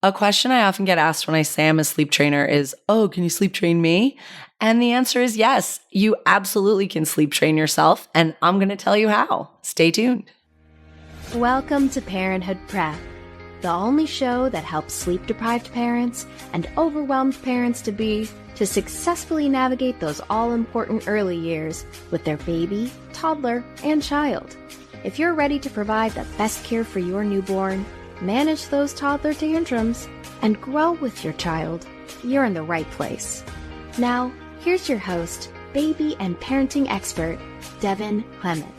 A question I often get asked when I say I'm a sleep trainer is, oh, can you sleep train me? And the answer is yes, you absolutely can sleep train yourself. And I'm going to tell you how. Stay tuned. Welcome to Parenthood Prep, the only show that helps sleep-deprived parents and overwhelmed parents-to-be to successfully navigate those all-important early years with their baby, toddler, and child. If you're ready to provide the best care for your newborn, manage those toddler tantrums, and grow with your child, you're in the right place. Now, here's your host, baby and parenting expert, Devin Clement.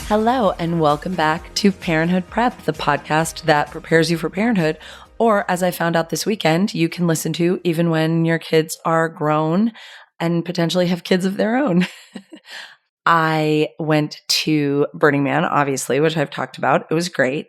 Hello, and welcome back to Parenthood Prep, the podcast that prepares you for parenthood, or as I found out this weekend, you can listen to even when your kids are grown and potentially have kids of their own. I went to Burning Man, obviously, which I've talked about. It was great.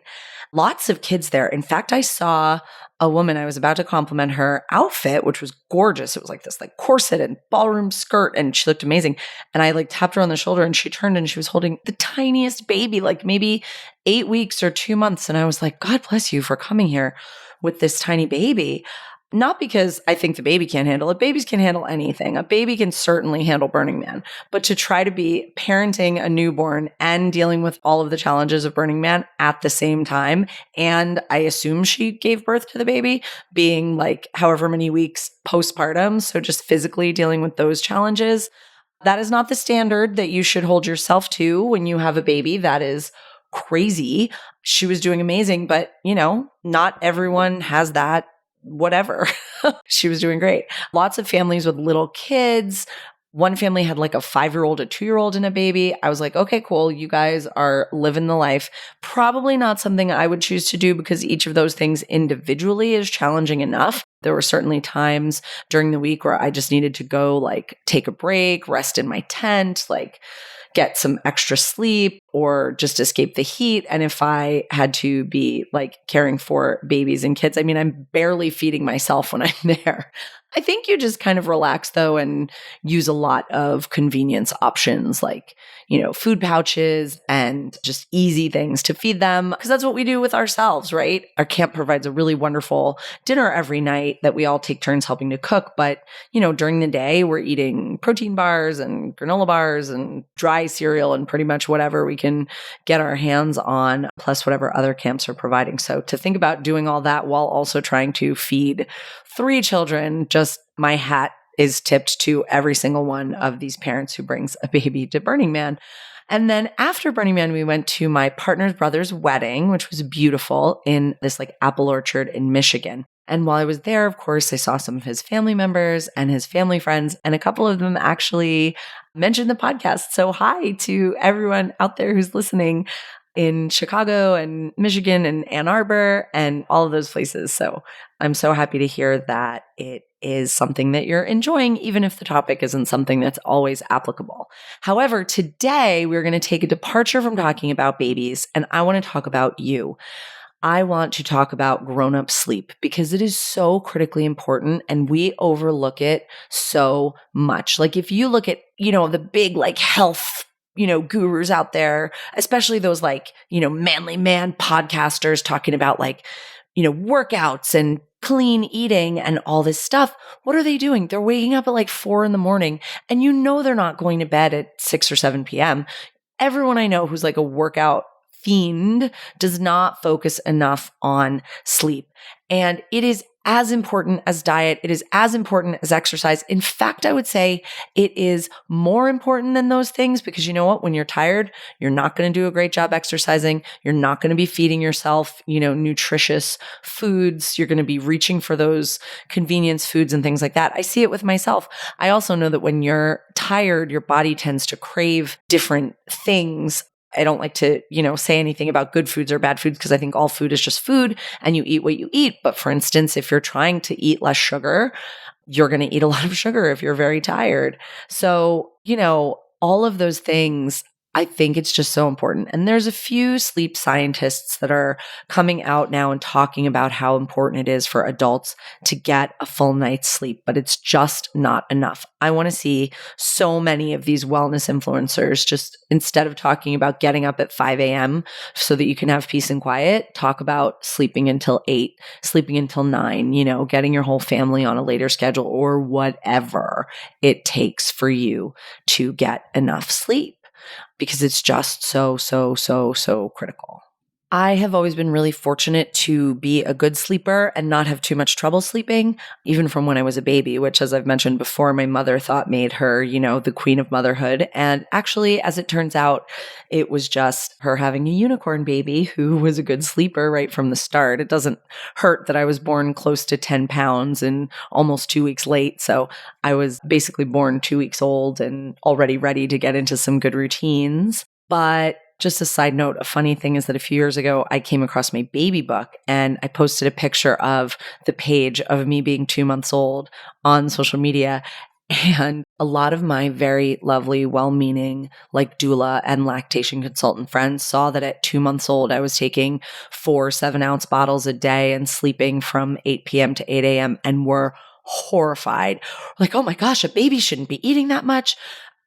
Lots of kids there. In fact, I saw a woman, I was about to compliment her outfit, which was gorgeous. It was like this corset and ballroom skirt, and she looked amazing. And I tapped her on the shoulder, and she turned and she was holding the tiniest baby, maybe 8 weeks or 2 months. And I was like, God bless you for coming here with this tiny baby. Not because I think the baby can't handle it. Babies can handle anything. A baby can certainly handle Burning Man. But to try to be parenting a newborn and dealing with all of the challenges of Burning Man at the same time, and I assume she gave birth to the baby, being however many weeks postpartum, so just physically dealing with those challenges, that is not the standard that you should hold yourself to when you have a baby. That is crazy. She was doing amazing, but not everyone has that. Whatever. She was doing great. Lots of families with little kids. One family had a 5-year-old, a 2-year-old, and a baby. I was like, okay, cool. You guys are living the life. Probably not something I would choose to do because each of those things individually is challenging enough. There were certainly times during the week where I just needed to go take a break, rest in my tent, get some extra sleep or just escape the heat. And if I had to be caring for babies and kids, I'm barely feeding myself when I'm there. I think you just kind of relax though and use a lot of convenience options food pouches and just easy things to feed them because that's what we do with ourselves, right? Our camp provides a really wonderful dinner every night that we all take turns helping to cook. But, during the day, we're eating protein bars and granola bars and dry cereal and pretty much whatever we can get our hands on, plus whatever other camps are providing. So to think about doing all that while also trying to feed 3 children, just my hat is tipped to every single one of these parents who brings a baby to Burning Man. And then after Burning Man, we went to my partner's brother's wedding, which was beautiful in this apple orchard in Michigan. And while I was there, of course, I saw some of his family members and his family friends, and a couple of them actually mentioned the podcast. So hi to everyone out there who's listening in Chicago and Michigan and Ann Arbor and all of those places. So I'm so happy to hear that it is something that you're enjoying, even if the topic isn't something that's always applicable. However, today we're going to take a departure from talking about babies, and I want to talk about you. I want to talk about grown-up sleep because it is so critically important and we overlook it so much. If you look at, the big health gurus out there, especially those manly man podcasters talking about workouts and clean eating and all this stuff. What are they doing? They're waking up at 4 a.m. and they're not going to bed at 6 or 7 p.m. Everyone I know who's a workout fiend does not focus enough on sleep. And it is as important as diet. It is as important as exercise. In fact, I would say it is more important than those things because you know what? When you're tired, you're not going to do a great job exercising. You're not going to be feeding yourself, nutritious foods. You're going to be reaching for those convenience foods and things like that. I see it with myself. I also know that when you're tired, your body tends to crave different things. I don't like to, say anything about good foods or bad foods because I think all food is just food and you eat what you eat. But for instance, if you're trying to eat less sugar, you're going to eat a lot of sugar if you're very tired. So, all of those things I think it's just so important. And there's a few sleep scientists that are coming out now and talking about how important it is for adults to get a full night's sleep, but it's just not enough. I want to see so many of these wellness influencers just instead of talking about getting up at 5 a.m. so that you can have peace and quiet, talk about sleeping until 8, sleeping until 9, getting your whole family on a later schedule or whatever it takes for you to get enough sleep, because it's just so, so, so, so critical. I have always been really fortunate to be a good sleeper and not have too much trouble sleeping, even from when I was a baby, which, as I've mentioned before, my mother thought made her, the queen of motherhood. And actually, as it turns out, it was just her having a unicorn baby who was a good sleeper right from the start. It doesn't hurt that I was born close to 10 pounds and almost 2 weeks late. So I was basically born 2 weeks old and already ready to get into some good routines. But just a side note, a funny thing is that a few years ago, I came across my baby book and I posted a picture of the page of me being 2 months old on social media. And a lot of my very lovely, well-meaning, like doula and lactation consultant friends saw that at 2 months old, I was taking 4 7-ounce bottles a day and sleeping from 8 p.m. to 8 a.m. and were horrified. Like, oh my gosh, a baby shouldn't be eating that much.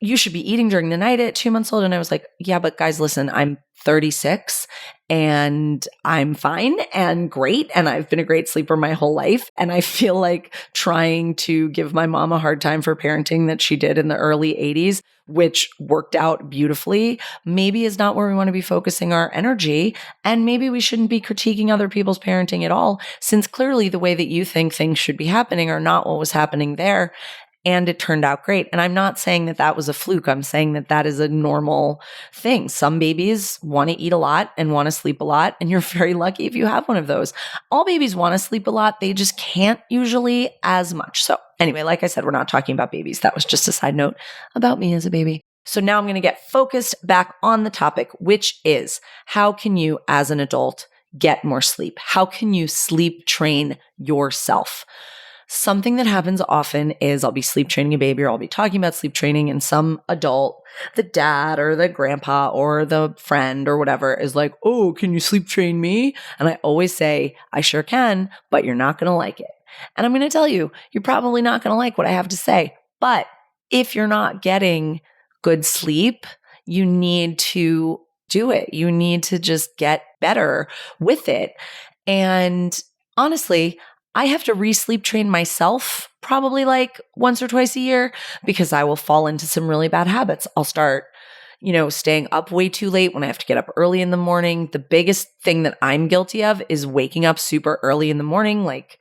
You should be eating during the night at 2 months old. And I was like, yeah, but guys, listen, I'm 36 and I'm fine and great. And I've been a great sleeper my whole life. And I feel like trying to give my mom a hard time for parenting that she did in the early 80s, which worked out beautifully, maybe is not where we want to be focusing our energy. And maybe we shouldn't be critiquing other people's parenting at all, since clearly the way that you think things should be happening are not what was happening there. And it turned out great. And I'm not saying that that was a fluke. I'm saying that that is a normal thing. Some babies want to eat a lot and want to sleep a lot. And you're very lucky if you have one of those. All babies want to sleep a lot. They just can't usually as much. So anyway, like I said, we're not talking about babies. That was just a side note about me as a baby. So now I'm going to get focused back on the topic, which is how can you as an adult get more sleep? How can you sleep train yourself? Something that happens often is I'll be sleep training a baby or I'll be talking about sleep training and some adult, the dad or the grandpa or the friend or whatever is like, oh, can you sleep train me? And I always say, I sure can, but you're not going to like it. And I'm going to tell you, you're probably not going to like what I have to say. But if you're not getting good sleep, you need to do it. You need to just get better with it. And honestly, I have to re-sleep train myself probably like once or twice a year because I will fall into some really bad habits. I'll start, staying up way too late when I have to get up early in the morning. The biggest thing that I'm guilty of is waking up super early in the morning, like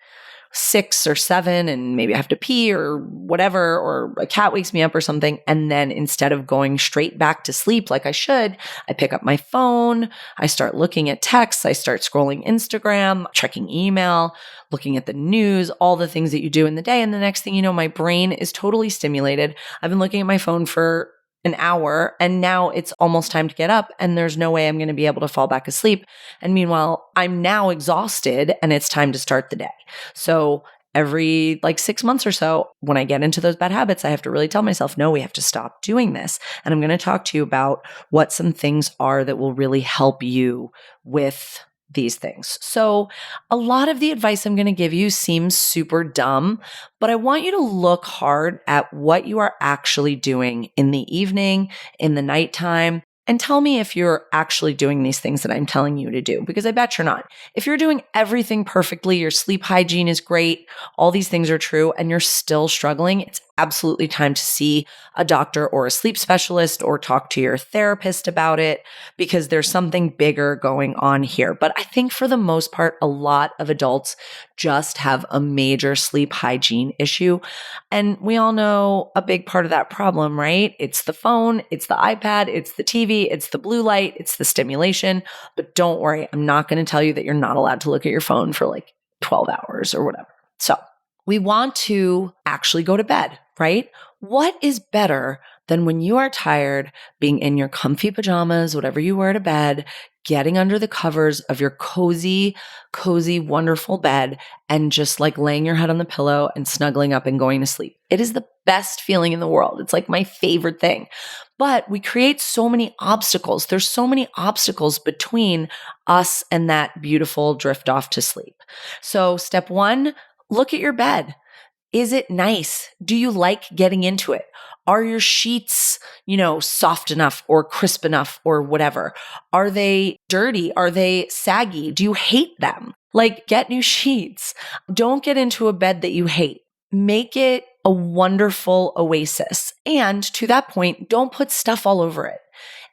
6 or 7, and maybe I have to pee or whatever, or a cat wakes me up or something. And then instead of going straight back to sleep like I should, I pick up my phone, I start looking at texts, I start scrolling Instagram, checking email, looking at the news, all the things that you do in the day. And the next thing you know, my brain is totally stimulated. I've been looking at my phone for an hour and now it's almost time to get up and there's no way I'm going to be able to fall back asleep. And meanwhile, I'm now exhausted and it's time to start the day. So every 6 months or so, when I get into those bad habits, I have to really tell myself, no, we have to stop doing this. And I'm going to talk to you about what some things are that will really help you with these things. So a lot of the advice I'm going to give you seems super dumb, but I want you to look hard at what you are actually doing in the evening, in the nighttime, and tell me if you're actually doing these things that I'm telling you to do, because I bet you're not. If you're doing everything perfectly, your sleep hygiene is great, all these things are true, and you're still struggling, it's absolutely time to see a doctor or a sleep specialist or talk to your therapist about it, because there's something bigger going on here. But I think for the most part, a lot of adults just have a major sleep hygiene issue. And we all know a big part of that problem, right? It's the phone, it's the iPad, it's the TV, it's the blue light, it's the stimulation. But don't worry, I'm not going to tell you that you're not allowed to look at your phone for 12 hours or whatever. So we want to actually go to bed, right? What is better than when you are tired, being in your comfy pajamas, whatever you wear to bed, getting under the covers of your cozy, wonderful bed and just laying your head on the pillow and snuggling up and going to sleep. It is the best feeling in the world. It's my favorite thing. But we create so many obstacles. There's so many obstacles between us and that beautiful drift off to sleep. So step one, look at your bed. Is it nice? Do you like getting into it? Are your sheets, soft enough or crisp enough or whatever? Are they dirty? Are they saggy? Do you hate them? Like, get new sheets. Don't get into a bed that you hate. Make it a wonderful oasis. And to that point, don't put stuff all over it.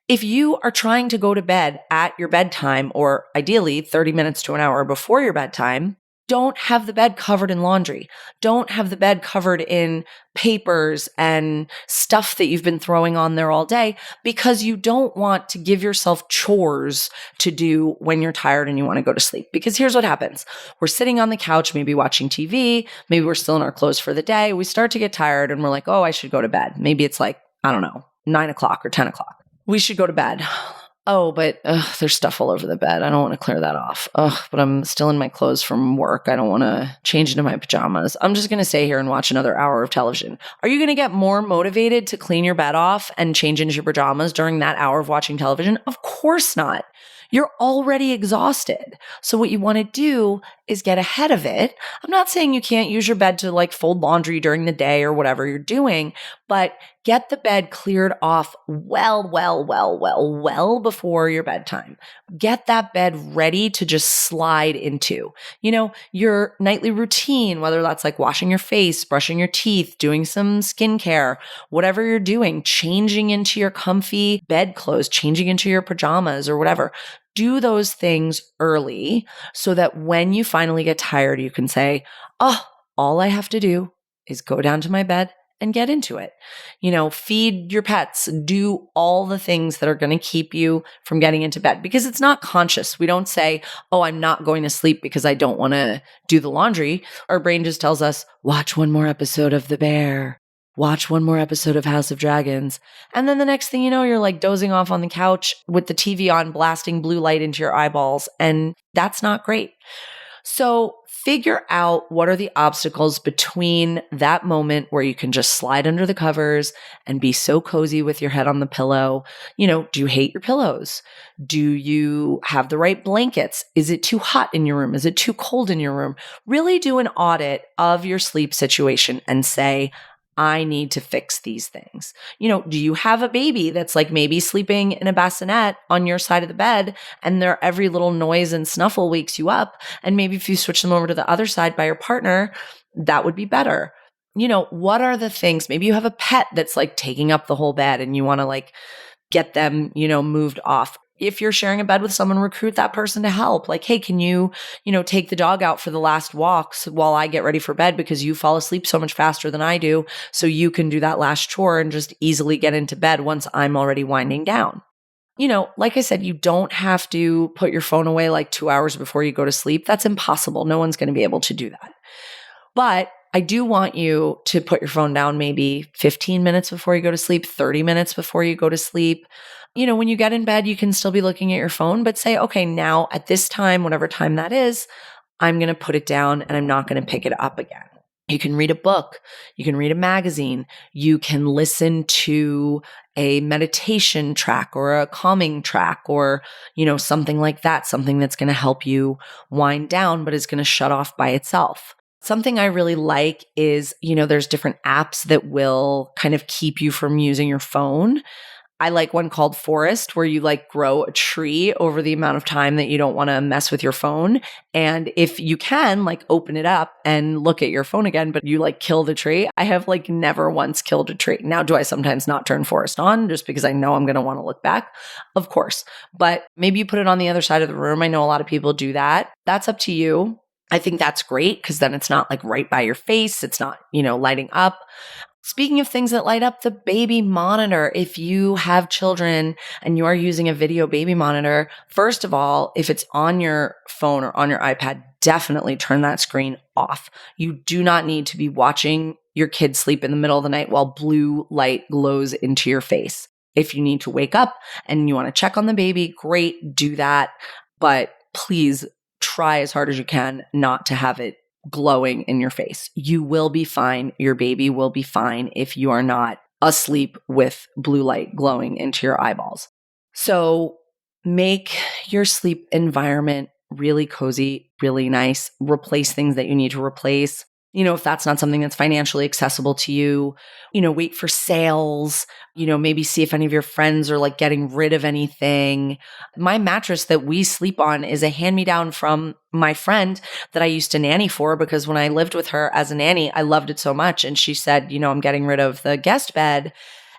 If you are trying to go to bed at your bedtime, or ideally 30 minutes to an hour before your bedtime, don't have the bed covered in laundry. Don't have the bed covered in papers and stuff that you've been throwing on there all day, because you don't want to give yourself chores to do when you're tired and you want to go to sleep. Because here's what happens. We're sitting on the couch, maybe watching TV. Maybe we're still in our clothes for the day. We start to get tired and we're like, oh, I should go to bed. Maybe it's like, I don't know, 9 o'clock or 10 o'clock. We should go to bed. Oh, but there's stuff all over the bed. I don't want to clear that off. But I'm still in my clothes from work. I don't want to change into my pajamas. I'm just going to stay here and watch another hour of television. Are you going to get more motivated to clean your bed off and change into your pajamas during that hour of watching television? Of course not. You're already exhausted. So what you want to do is get ahead of it. I'm not saying you can't use your bed to like fold laundry during the day or whatever you're doing, but get the bed cleared off well before your bedtime. Get that bed ready to just slide into, your nightly routine, whether that's like washing your face, brushing your teeth, doing some skincare, whatever you're doing, changing into your comfy bed clothes, changing into your pajamas or whatever. Do those things early so that when you finally get tired, you can say, oh, all I have to do is go down to my bed and get into it. Feed your pets, do all the things that are going to keep you from getting into bed, because it's not conscious. We don't say, oh, I'm not going to sleep because I don't want to do the laundry. Our brain just tells us, watch one more episode of The Bear. Watch one more episode of House of Dragons. And then the next thing you know, you're like dozing off on the couch with the TV on, blasting blue light into your eyeballs. And that's not great. So figure out what are the obstacles between that moment where you can just slide under the covers and be so cozy with your head on the pillow. Do you hate your pillows? Do you have the right blankets? Is it too hot in your room? Is it too cold in your room? Really do an audit of your sleep situation and say, I need to fix these things. Do you have a baby that's like maybe sleeping in a bassinet on your side of the bed and every little noise and snuffle wakes you up? And maybe if you switch them over to the other side by your partner, that would be better. What are the things? Maybe you have a pet that's like taking up the whole bed and you want to like get them, moved off. If you're sharing a bed with someone, recruit that person to help. Like, hey, can you, take the dog out for the last walks while I get ready for bed, because you fall asleep so much faster than I do. So you can do that last chore and just easily get into bed once I'm already winding down. Like I said, you don't have to put your phone away like 2 hours before you go to sleep. That's impossible. No one's going to be able to do that. But I do want you to put your phone down maybe 15 minutes before you go to sleep, 30 minutes before you go to sleep. When you get in bed, you can still be looking at your phone, but say, okay, now at this time, whatever time that is, I'm going to put it down and I'm not going to pick it up again. You can read a book. You can read a magazine. You can listen to a meditation track or a calming track or, something like that, something that's going to help you wind down, but is going to shut off by itself. Something I really like is, there's different apps that will kind of keep you from using your phone. I like one called Forest, where you like grow a tree over the amount of time that you don't want to mess with your phone. And if you can, like open it up and look at your phone again, but you like kill the tree. I have like never once killed a tree. Now, do I sometimes not turn Forest on just because I know I'm going to want to look back? Of course. But maybe you put it on the other side of the room. I know a lot of people do that. That's up to you. I think that's great because then it's not like right by your face. It's not, lighting up. Speaking of things that light up, the baby monitor. If you have children and you are using a video baby monitor, first of all, if it's on your phone or on your iPad, definitely turn that screen off. You do not need to be watching your kid sleep in the middle of the night while blue light glows into your face. If you need to wake up and you want to check on the baby, great, do that. But please try as hard as you can not to have it glowing in your face. You will be fine. Your baby will be fine if you are not asleep with blue light glowing into your eyeballs. So make your sleep environment really cozy, really nice. Replace things that you need to replace. If that's not something that's financially accessible to you, wait for sales, maybe see if any of your friends are like getting rid of anything. My mattress that we sleep on is a hand-me-down from my friend that I used to nanny for, because when I lived with her as a nanny, I loved it so much. And she said, I'm getting rid of the guest bed.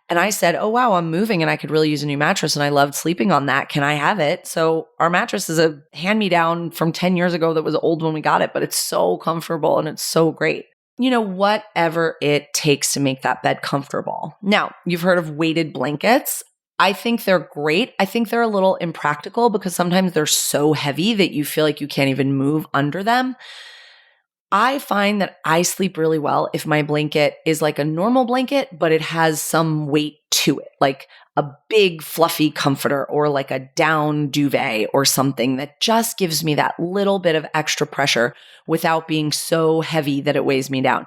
And I said, oh, wow, I'm moving and I could really use a new mattress. And I loved sleeping on that. Can I have it? So our mattress is a hand-me-down from 10 years ago that was old when we got it, but it's so comfortable and it's so great. Whatever it takes to make that bed comfortable. Now, you've heard of weighted blankets. I think they're great. I think they're a little impractical because sometimes they're so heavy that you feel like you can't even move under them. I find that I sleep really well if my blanket is like a normal blanket, but it has some weight to it, like a big fluffy comforter or like a down duvet or something that just gives me that little bit of extra pressure without being so heavy that it weighs me down.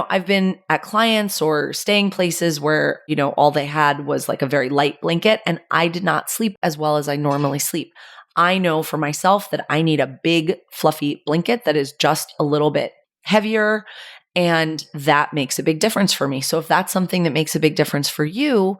I've been at clients or staying places where, all they had was like a very light blanket and I did not sleep as well as I normally sleep. I know for myself that I need a big fluffy blanket that is just a little bit heavier, and that makes a big difference for me. So if that's something that makes a big difference for you,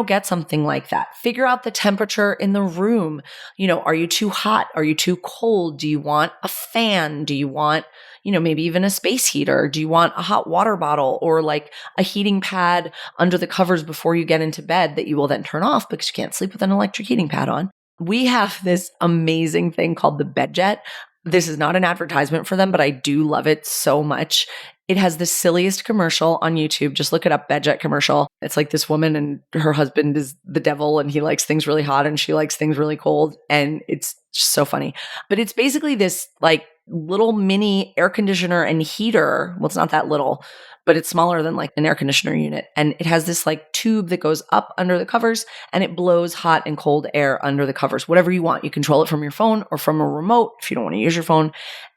get something like that. Figure out the temperature in the room. Are you too hot? Are you too cold? Do you want a fan? Do you want, maybe even a space heater? Do you want a hot water bottle or like a heating pad under the covers before you get into bed that you will then turn off because you can't sleep with an electric heating pad on? We have this amazing thing called the BedJet. This is not an advertisement for them, but I do love it so much. It has the silliest commercial on YouTube. Just look it up, BedJet commercial. It's like this woman and her husband is the devil and he likes things really hot and she likes things really cold. And it's just so funny. But it's basically this like little mini air conditioner and heater. Well, it's not that little, but it's smaller than like an air conditioner unit. And it has this like tube that goes up under the covers and it blows hot and cold air under the covers, whatever you want. You control it from your phone or from a remote if you don't want to use your phone.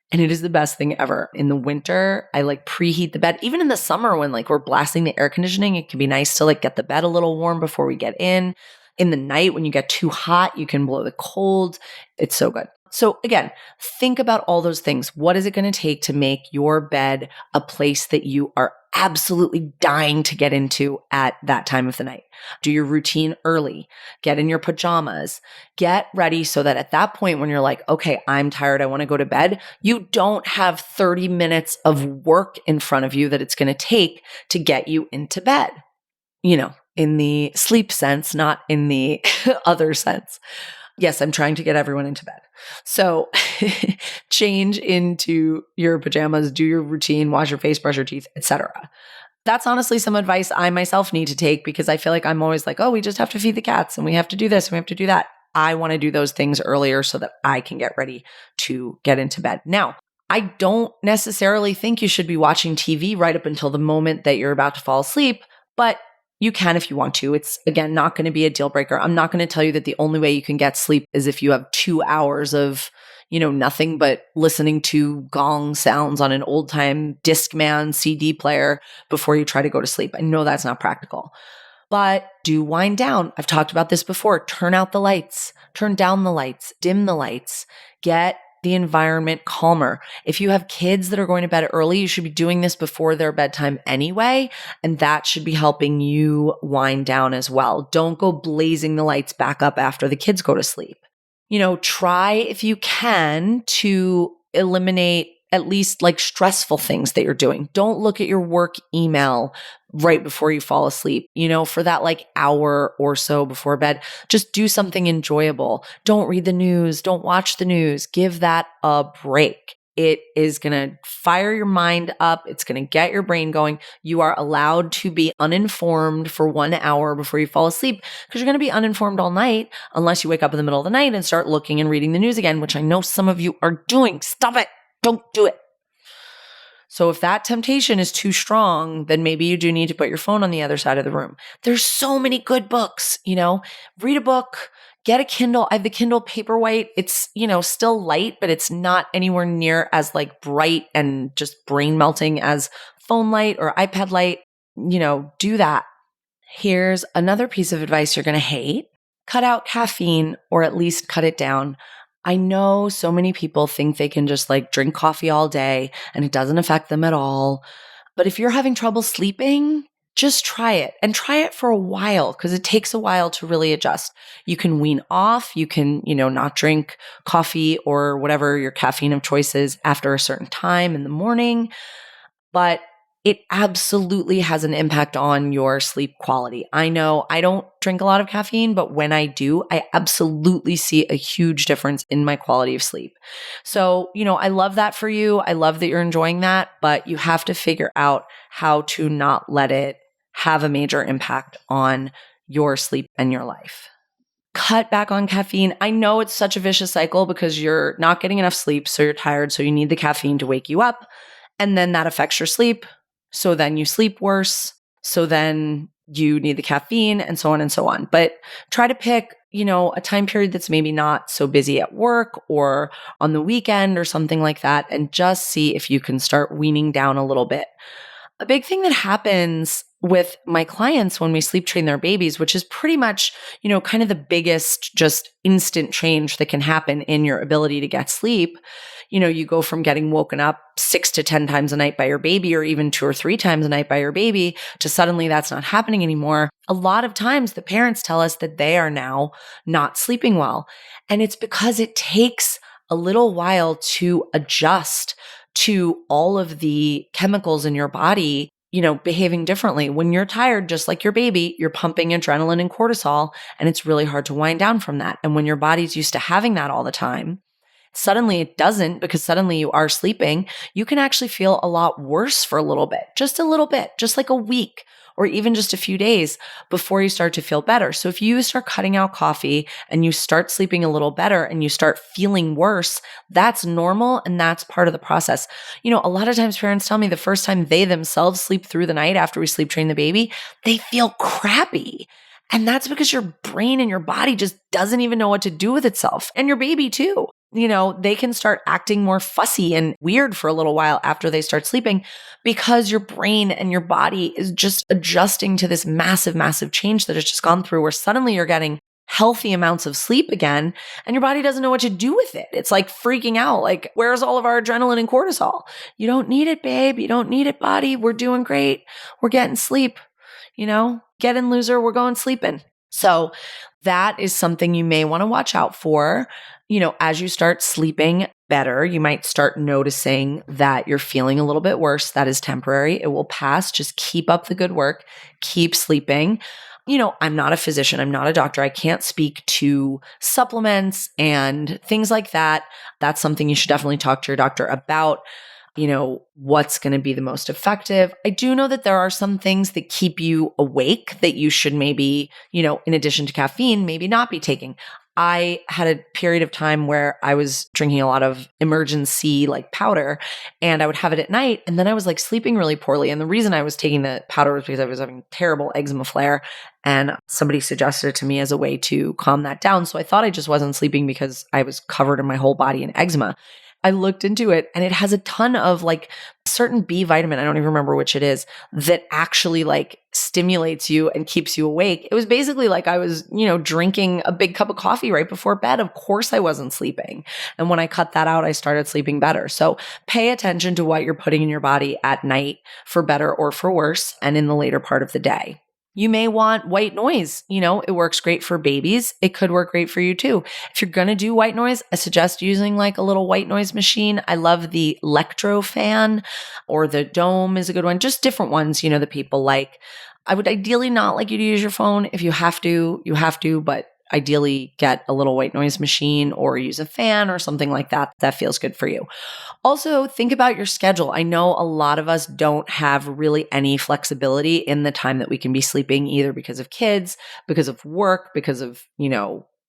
And it is the best thing ever. In the winter, I like preheat the bed. Even in the summer when like we're blasting the air conditioning, it can be nice to like get the bed a little warm before we get in. In the night, when you get too hot, you can blow the cold. It's so good. So again, think about all those things. What is it going to take to make your bed a place that you are absolutely dying to get into at that time of the night? Do your routine early. Get in your pajamas. Get ready so that at that point when you're like, okay, I'm tired, I want to go to bed, you don't have 30 minutes of work in front of you that it's going to take to get you into bed. In the sleep sense, not in the other sense. Yes, I'm trying to get everyone into bed. So change into your pajamas, do your routine, wash your face, brush your teeth, etc. That's honestly some advice I myself need to take because I feel like I'm always like, oh, we just have to feed the cats and we have to do this and we have to do that. I want to do those things earlier so that I can get ready to get into bed. Now, I don't necessarily think you should be watching TV right up until the moment that you're about to fall asleep, but you can if you want to. It's, again, not going to be a deal breaker. I'm not going to tell you that the only way you can get sleep is if you have 2 hours of, nothing but listening to gong sounds on an old time Discman CD player before you try to go to sleep. I know that's not practical, but do wind down. I've talked about this before. Turn out the lights, turn down the lights, dim the lights, get the environment calmer. If you have kids that are going to bed early, you should be doing this before their bedtime anyway, and that should be helping you wind down as well. Don't go blazing the lights back up after the kids go to sleep. Try if you can to eliminate at least like stressful things that you're doing. Don't look at your work email right before you fall asleep, for that like hour or so before bed. Just do something enjoyable. Don't read the news. Don't watch the news. Give that a break. It is going to fire your mind up. It's going to get your brain going. You are allowed to be uninformed for 1 hour before you fall asleep because you're going to be uninformed all night unless you wake up in the middle of the night and start looking and reading the news again, which I know some of you are doing. Stop it. Don't do it. So if that temptation is too strong, then maybe you do need to put your phone on the other side of the room. There's so many good books, read a book, get a Kindle. I have the Kindle Paperwhite. It's, still light, but it's not anywhere near as like bright and just brain melting as phone light or iPad light. Do that. Here's another piece of advice you're going to hate. Cut out caffeine, or at least cut it down. I know so many people think they can just like drink coffee all day and it doesn't affect them at all. But if you're having trouble sleeping, just try it and try it for a while because it takes a while to really adjust. You can wean off. You can, not drink coffee or whatever your caffeine of choice is after a certain time in the morning. But it absolutely has an impact on your sleep quality. I know I don't drink a lot of caffeine, but when I do, I absolutely see a huge difference in my quality of sleep. So, I love that for you. I love that you're enjoying that, but you have to figure out how to not let it have a major impact on your sleep and your life. Cut back on caffeine. I know it's such a vicious cycle because you're not getting enough sleep, so you're tired, so you need the caffeine to wake you up, and then that affects your sleep. So then you sleep worse. So then you need the caffeine and so on and so on. But try to pick, a time period that's maybe not so busy at work or on the weekend or something like that, and just see if you can start weaning down a little bit. A big thing that happens with my clients when we sleep train their babies, which is pretty much, kind of the biggest just instant change that can happen in your ability to get sleep. You go from getting woken up 6 to 10 times a night by your baby, or even 2 or 3 times a night by your baby, to suddenly that's not happening anymore. A lot of times the parents tell us that they are now not sleeping well. And it's because it takes a little while to adjust to all of the chemicals in your body, behaving differently. When you're tired, just like your baby, you're pumping adrenaline and cortisol, and it's really hard to wind down from that. And when your body's used to having that all the time, suddenly it doesn't, because suddenly you are sleeping, you can actually feel a lot worse for a little bit, just like a week or even just a few days before you start to feel better. So if you start cutting out coffee and you start sleeping a little better and you start feeling worse, that's normal and that's part of the process. A lot of times parents tell me the first time they themselves sleep through the night after we sleep train the baby, they feel crappy. And that's because your brain and your body just doesn't even know what to do with itself, and your baby too. They can start acting more fussy and weird for a little while after they start sleeping because your brain and your body is just adjusting to this massive, massive change that it's just gone through, where suddenly you're getting healthy amounts of sleep again and your body doesn't know what to do with it. It's like freaking out. Like, where's all of our adrenaline and cortisol? You don't need it, babe. You don't need it, body. We're doing great. We're getting sleep. Get in, loser. We're going sleeping. So that is something you may want to watch out for. As you start sleeping better, you might start noticing that you're feeling a little bit worse. That is temporary. It will pass. Just keep up the good work. Keep sleeping. I'm not a physician. I'm not a doctor. I can't speak to supplements and things like that. That's something you should definitely talk to your doctor about. What's going to be the most effective. I do know that there are some things that keep you awake that you should maybe, in addition to caffeine, maybe not be taking. I had a period of time where I was drinking a lot of emergency like powder, and I would have it at night, and then I was like sleeping really poorly. And the reason I was taking the powder was because I was having terrible eczema flare, and somebody suggested it to me as a way to calm that down. So I thought I just wasn't sleeping because I was covered in my whole body in eczema. I looked into it, and it has a ton of like certain B vitamin, I don't even remember which it is, that actually like stimulates you and keeps you awake. It was basically like I was, drinking a big cup of coffee right before bed. Of course I wasn't sleeping. And when I cut that out, I started sleeping better. So pay attention to what you're putting in your body at night, for better or for worse, and in the later part of the day. You may want white noise. It works great for babies. It could work great for you too. If you're going to do white noise, I suggest using like a little white noise machine. I love the Electro fan, or the Dome is a good one. Just different ones, that people like. I would ideally not like you to use your phone. If you have to, you have to, but ideally get a little white noise machine or use a fan or something like that. That feels good for you. Also, think about your schedule. I know a lot of us don't have really any flexibility in the time that we can be sleeping, either because of kids, because of work, because of,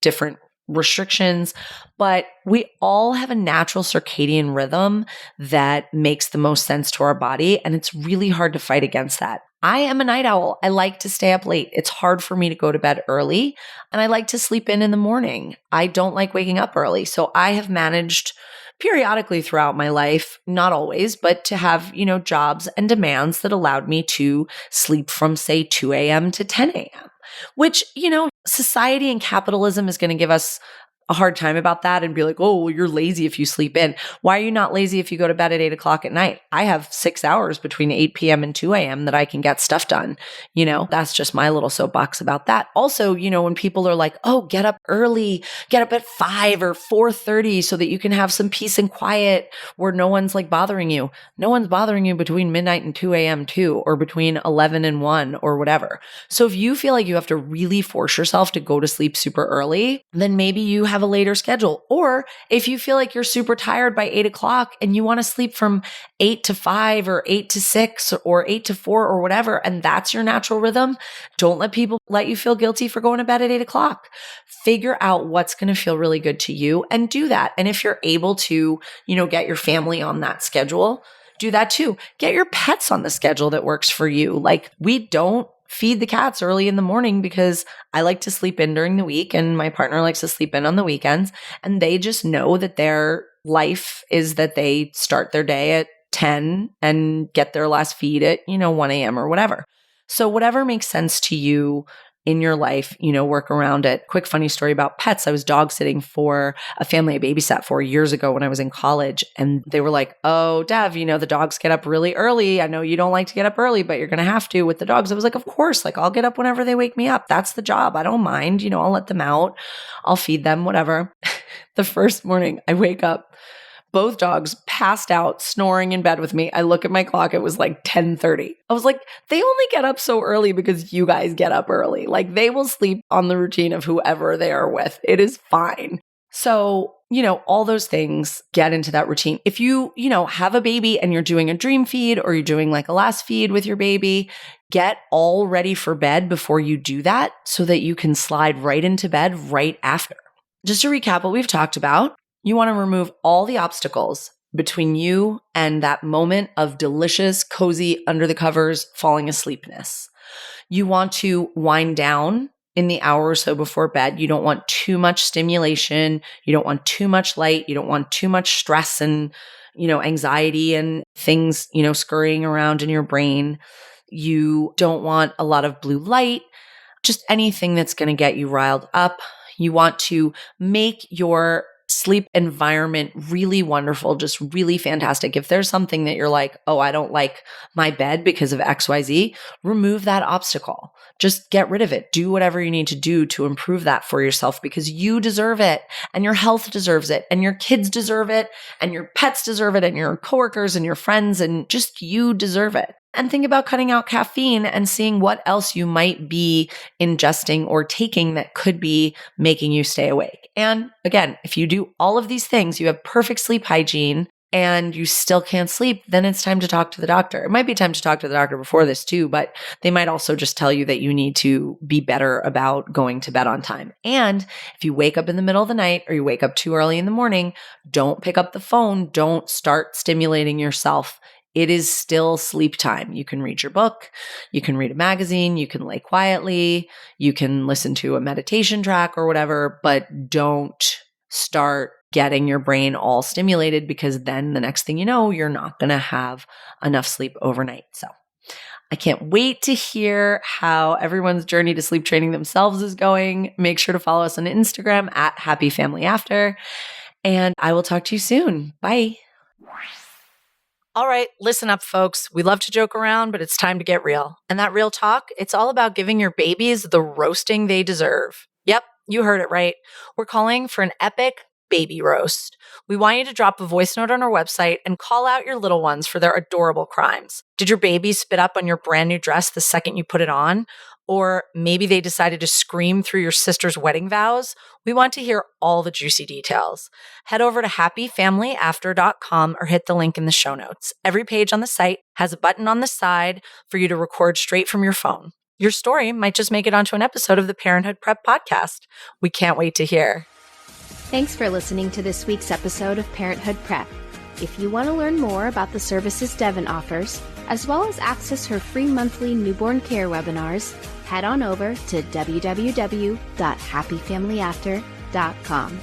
different restrictions, but we all have a natural circadian rhythm that makes the most sense to our body. And it's really hard to fight against that. I am a night owl. I like to stay up late. It's hard for me to go to bed early, and I like to sleep in the morning. I don't like waking up early. So I have managed periodically throughout my life, not always, but to have, jobs and demands that allowed me to sleep from, say, 2 a.m. to 10 a.m., which, society and capitalism is going to give us a hard time about that and be like, oh, well, you're lazy if you sleep in. Why are you not lazy if you go to bed at 8 o'clock at night? I have 6 hours between 8 p.m. and 2 a.m. that I can get stuff done. That's just my little soapbox about that. Also, when people are like, oh, get up early, get up at 5 or 4:30 so that you can have some peace and quiet where no one's like bothering you. No one's bothering you between midnight and 2 a.m. too, or between 11 and 1 or whatever. So if you feel like you have to really force yourself to go to sleep super early, then maybe you have a later schedule. Or if you feel like you're super tired by 8 o'clock and you want to sleep from 8 to 5 or 8 to 6 or 8 to 4 or whatever, and that's your natural rhythm, don't let people let you feel guilty for going to bed at 8 o'clock. Figure out what's going to feel really good to you and do that. And if you're able to, get your family on that schedule, do that too. Get your pets on the schedule that works for you. Like, we don't feed the cats early in the morning because I like to sleep in during the week and my partner likes to sleep in on the weekends. And they just know that their life is that they start their day at 10 and get their last feed at, 1 a.m. or whatever. So whatever makes sense to you in your life, work around it. Quick funny story about pets. I was dog sitting for a family I babysat for years ago when I was in college. And they were like, oh, Dev, the dogs get up really early. I know you don't like to get up early, but you're going to have to with the dogs. I was like, of course, I'll get up whenever they wake me up. That's the job. I don't mind. I'll let them out. I'll feed them, whatever. The first morning I wake up, both dogs passed out, snoring in bed with me. I look at my clock. It was like 10:30. I was like, they only get up so early because you guys get up early. Like, they will sleep on the routine of whoever they are with. It is fine. So, all those things get into that routine. If you, have a baby and you're doing a dream feed or you're doing like a last feed with your baby, get all ready for bed before you do that so that you can slide right into bed right after. Just to recap what we've talked about, you want to remove all the obstacles between you and that moment of delicious, cozy, under the covers, falling asleepness. You want to wind down in the hour or so before bed. You don't want too much stimulation. You don't want too much light. You don't want too much stress and, anxiety and things, scurrying around in your brain. You don't want a lot of blue light, just anything that's going to get you riled up. You want to make your sleep environment really wonderful, just really fantastic. If there's something that you're like, oh, I don't like my bed because of XYZ, remove that obstacle. Just get rid of it. Do whatever you need to do to improve that for yourself because you deserve it and your health deserves it and your kids deserve it and your pets deserve it and your coworkers and your friends and just you deserve it. And think about cutting out caffeine and seeing what else you might be ingesting or taking that could be making you stay awake. And again, if you do all of these things, you have perfect sleep hygiene and you still can't sleep, then it's time to talk to the doctor. It might be time to talk to the doctor before this too, but they might also just tell you that you need to be better about going to bed on time. And if you wake up in the middle of the night or you wake up too early in the morning, don't pick up the phone. Don't start stimulating yourself. It is still sleep time. You can read your book, you can read a magazine, you can lay quietly, you can listen to a meditation track or whatever, but don't start getting your brain all stimulated because then the next thing you know, you're not going to have enough sleep overnight. So I can't wait to hear how everyone's journey to sleep training themselves is going. Make sure to follow us on Instagram at Happy Family After, and I will talk to you soon. Bye. All right, listen up, folks. We love to joke around, but it's time to get real. And that real talk, it's all about giving your babies the roasting they deserve. Yep, you heard it right. We're calling for an epic baby roast. We want you to drop a voice note on our website and call out your little ones for their adorable crimes. Did your baby spit up on your brand new dress the second you put it on? Or maybe they decided to scream through your sister's wedding vows? We want to hear all the juicy details. Head over to happyfamilyafter.com or hit the link in the show notes. Every page on the site has a button on the side for you to record straight from your phone. Your story might just make it onto an episode of the Parenthood Prep podcast. We can't wait to hear. Thanks for listening to this week's episode of Parenthood Prep. If you want to learn more about the services Devin offers, as well as access her free monthly newborn care webinars, head on over to www.happyfamilyafter.com.